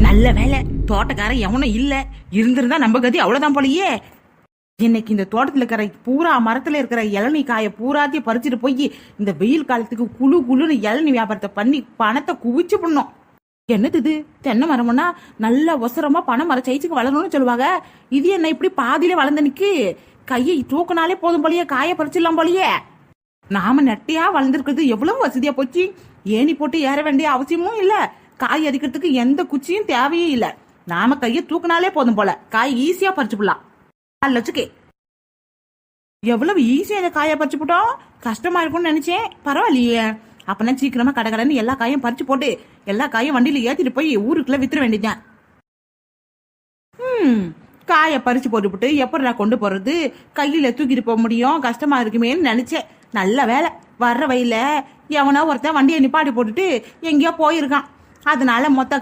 நல்ல வேலை தோட்டக்காரன் எவனும் இல்ல. இருந்திருந்தா நம்ம கதி அவ்வளவுதான் போலயே. இன்னைக்கு இந்த தோட்டத்துல இருக்கிற பூரா மரத்துல இருக்கிற இளநீ காய பூராத்தையும் பறிச்சுட்டு போய் இந்த வெயில் காலத்துக்கு குழு குழுன்னு இளநீ வியாபாரத்தை பண்ணி பணத்தை குவிச்சு பண்ணும். என்னது இது? தென்னை மரம்னா நல்ல ஒசரமா பனை மரம் சைச்சுக்கு வளரணும்னு சொல்லுவாங்க. இது என்ன இப்படி பாதியிலே வளர்ந்து நிக்கு? கையை தூக்கினாலே போதும் போலயே, காய பறிச்சிடலாம் போலயே. நாம நெட்டையா வளர்ந்துருக்கிறது எவ்வளவு வசதியா போச்சு. ஏணி போட்டு ஏற வேண்டிய அவசியமும் இல்ல, காய் அரிக்கிறதுக்கு எந்த குச்சியும் தேவையே இல்ல. நாம கையை தூக்கினாலே போதும் போல காய் ஈஸியா பறிச்சு போடலாம். லட்சுக்கே எவ்வளவு ஈஸியா இந்த காயை பறிச்சு போட்டோம். கஷ்டமா இருக்கும்னு நினைச்சேன், பரவாயில்லையே. அப்பனா சீக்கிரமா கடகடன்னு எல்லா காயும் பறிச்சு போட்டு எல்லா காயும் வண்டியில ஏத்திட்டு போய் ஊருக்குள்ள வித்துற வேண்டியதான். காயை பறிச்சு போட்டுவிட்டு எப்படி நான் கொண்டு போறது? கையில தூக்கிட்டு போக முடியும், கஷ்டமா இருக்குமேன்னு நினைச்சேன். நல்ல வேலை, வர்ற வயல எவனோ ஒருத்தன் வண்டியை நிப்பாட்டி போட்டுட்டு எங்கேயோ போயிருக்கான். அதனால மொத்த